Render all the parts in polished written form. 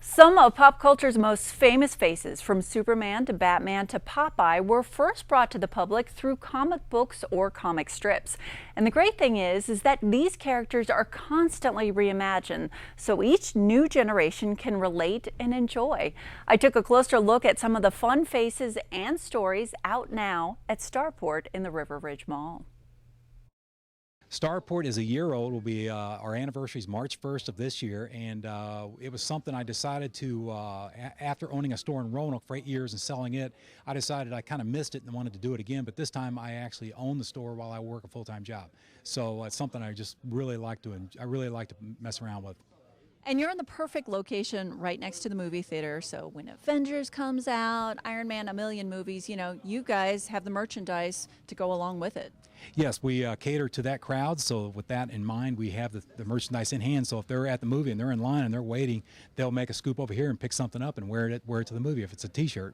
Some of pop culture's most famous faces, from Superman to Batman to Popeye, were first brought to the public through comic books or comic strips. And the great thing is that these characters are constantly reimagined, so each new generation can relate and enjoy. I took a closer look at some of the fun faces and stories out now at StarPort in the River Ridge Mall. StarPort is a year old. Will be our anniversary is March 1st of this year, and it was something I decided to, after owning a store in Roanoke for 8 years and selling it, I decided I kind of missed it and wanted to do it again, but this time I actually own the store while I work a full-time job. So it's something I just really like to, I really like to mess around with. And you're in the perfect location right next to the movie theater, so when Avengers comes out, Iron Man, a million movies, you guys have the merchandise to go along with it. Yes, we cater to that crowd, so with that in mind, we have the merchandise in hand, so if they're at the movie and they're in line and they're waiting, they'll make a scoop over here and pick something up and wear it to the movie if it's a t-shirt.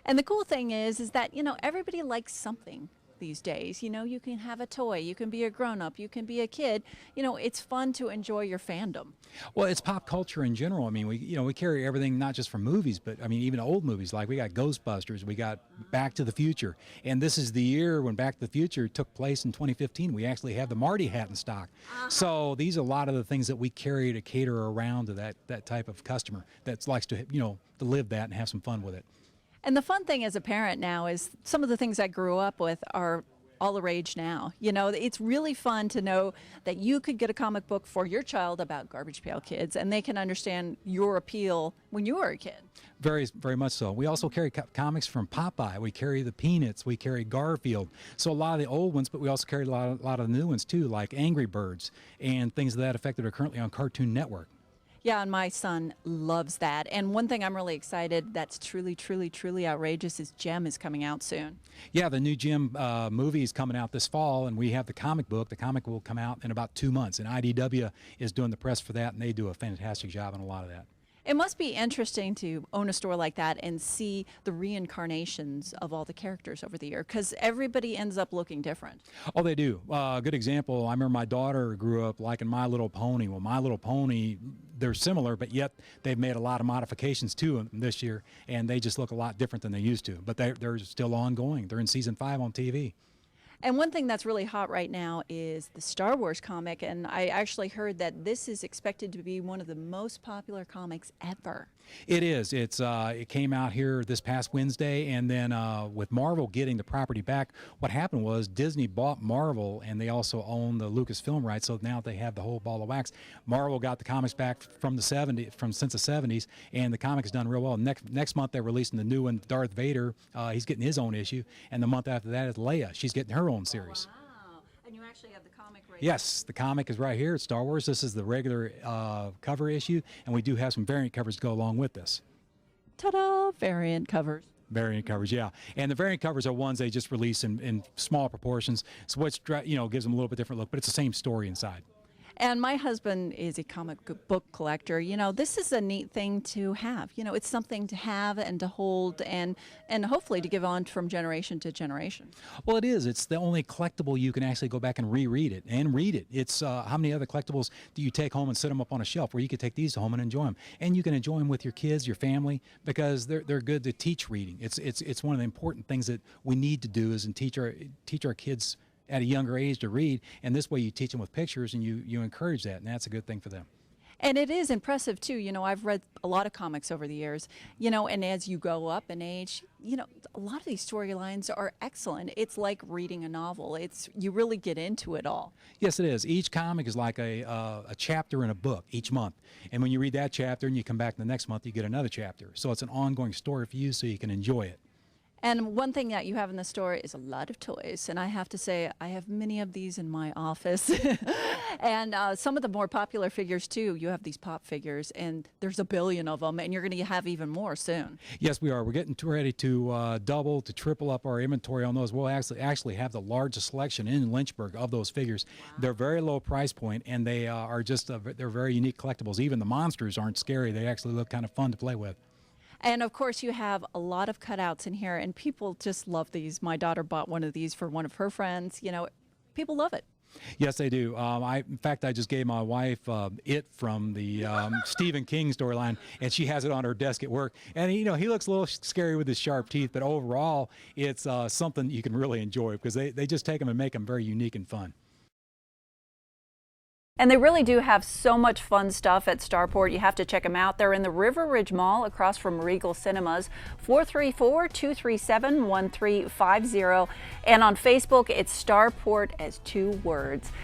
And the cool thing is that, everybody likes something these days. You can have a toy, you can be a grown-up, you can be a kid. It's fun to enjoy your fandom. Well, it's pop culture in general. I mean, we carry everything, not just from movies, but I mean, even old movies. Like we got Ghostbusters, we got Back to the Future, and this is the year when Back to the Future took place in 2015. We actually have the Marty hat in stock. So these are a lot of the things that we carry to cater around to that type of customer that likes to to live that and have some fun with it. And the fun thing as a parent now is some of the things I grew up with are all the rage now. It's really fun to know that you could get a comic book for your child about Garbage Pail Kids, and they can understand your appeal when you were a kid. Very, very much so. We also carry comics from Popeye. We carry the Peanuts. We carry Garfield. So a lot of the old ones, but we also carry a lot of the new ones too, like Angry Birds and things of that effect that are currently on Cartoon Network. Yeah, and my son loves that. And one thing I'm really excited that's truly, truly, truly outrageous is Gem is coming out soon. Yeah, the new Gem movie is coming out this fall, and we have the comic book. The comic will come out in about 2 months, and IDW is doing the press for that, and they do a fantastic job on a lot of that. It must be interesting to own a store like that and see the reincarnations of all the characters over the year, because everybody ends up looking different. Oh, they do. A good example, I remember my daughter grew up liking My Little Pony. Well, My Little Pony, they're similar, but yet they've made a lot of modifications to them this year, and they just look a lot different than they used to. But they're still ongoing. They're in season 5 on TV. And one thing that's really hot right now is the Star Wars comic, and I actually heard that this is expected to be one of the most popular comics ever. It is. It came out here this past Wednesday, and then with Marvel getting the property back, what happened was Disney bought Marvel, and they also own the Lucasfilm rights, so now they have the whole ball of wax. Marvel got the comics back from since the 70s, and the comic has done real well. Next month they're releasing the new one, Darth Vader. He's getting his own issue, and the month after that is Leia. She's getting her own series. Wow. And you actually have the comic right Yes, the comic is right here at Star Wars. This is the regular cover issue, and we do have some variant covers to go along with this. Ta-da! Variant covers. Variant covers, yeah. And the variant covers are ones they just release in small proportions, so which gives them a little bit different look, but it's the same story inside. And my husband is a comic book collector. This is a neat thing to have. It's something to have and to hold and hopefully to give on from generation to generation. Well, it is. It's the only collectible you can actually go back and reread it and read it. It's how many other collectibles do you take home and set them up on a shelf where you can take these home and enjoy them? And you can enjoy them with your kids, your family, because they're good to teach reading. It's one of the important things that we need to do is teach our kids at a younger age to read, and this way you teach them with pictures and you encourage that, and that's a good thing for them. And it is impressive too. I've read a lot of comics over the years, and as you go up in age, a lot of these storylines are excellent. It's like reading a novel. You really get into it all. Yes, it is. Each comic is like a chapter in a book each month, and when you read that chapter and you come back the next month, you get another chapter. So it's an ongoing story for you so you can enjoy it. And one thing that you have in the store is a lot of toys. And I have to say, I have many of these in my office. And some of the more popular figures, too. You have these pop figures, and there's a billion of them, and you're going to have even more soon. Yes, we are. We're getting ready to double, to triple up our inventory on those. We'll actually have the largest selection in Lynchburg of those figures. Wow. They're very low price point, and they are just they're very unique collectibles. Even the monsters aren't scary. They actually look kind of fun to play with. And of course, you have a lot of cutouts in here, and people just love these. My daughter bought one of these for one of her friends. People love it. Yes, they do. In fact, I just gave my wife It from the Stephen King storyline, and she has it on her desk at work. And he looks a little scary with his sharp teeth, but overall, it's something you can really enjoy because they just take them and make them very unique and fun. And they really do have so much fun stuff at StarPort. You have to check them out. They're in the River Ridge Mall across from Regal Cinemas, 434-237-1350. And on Facebook, it's StarPort as 2 words.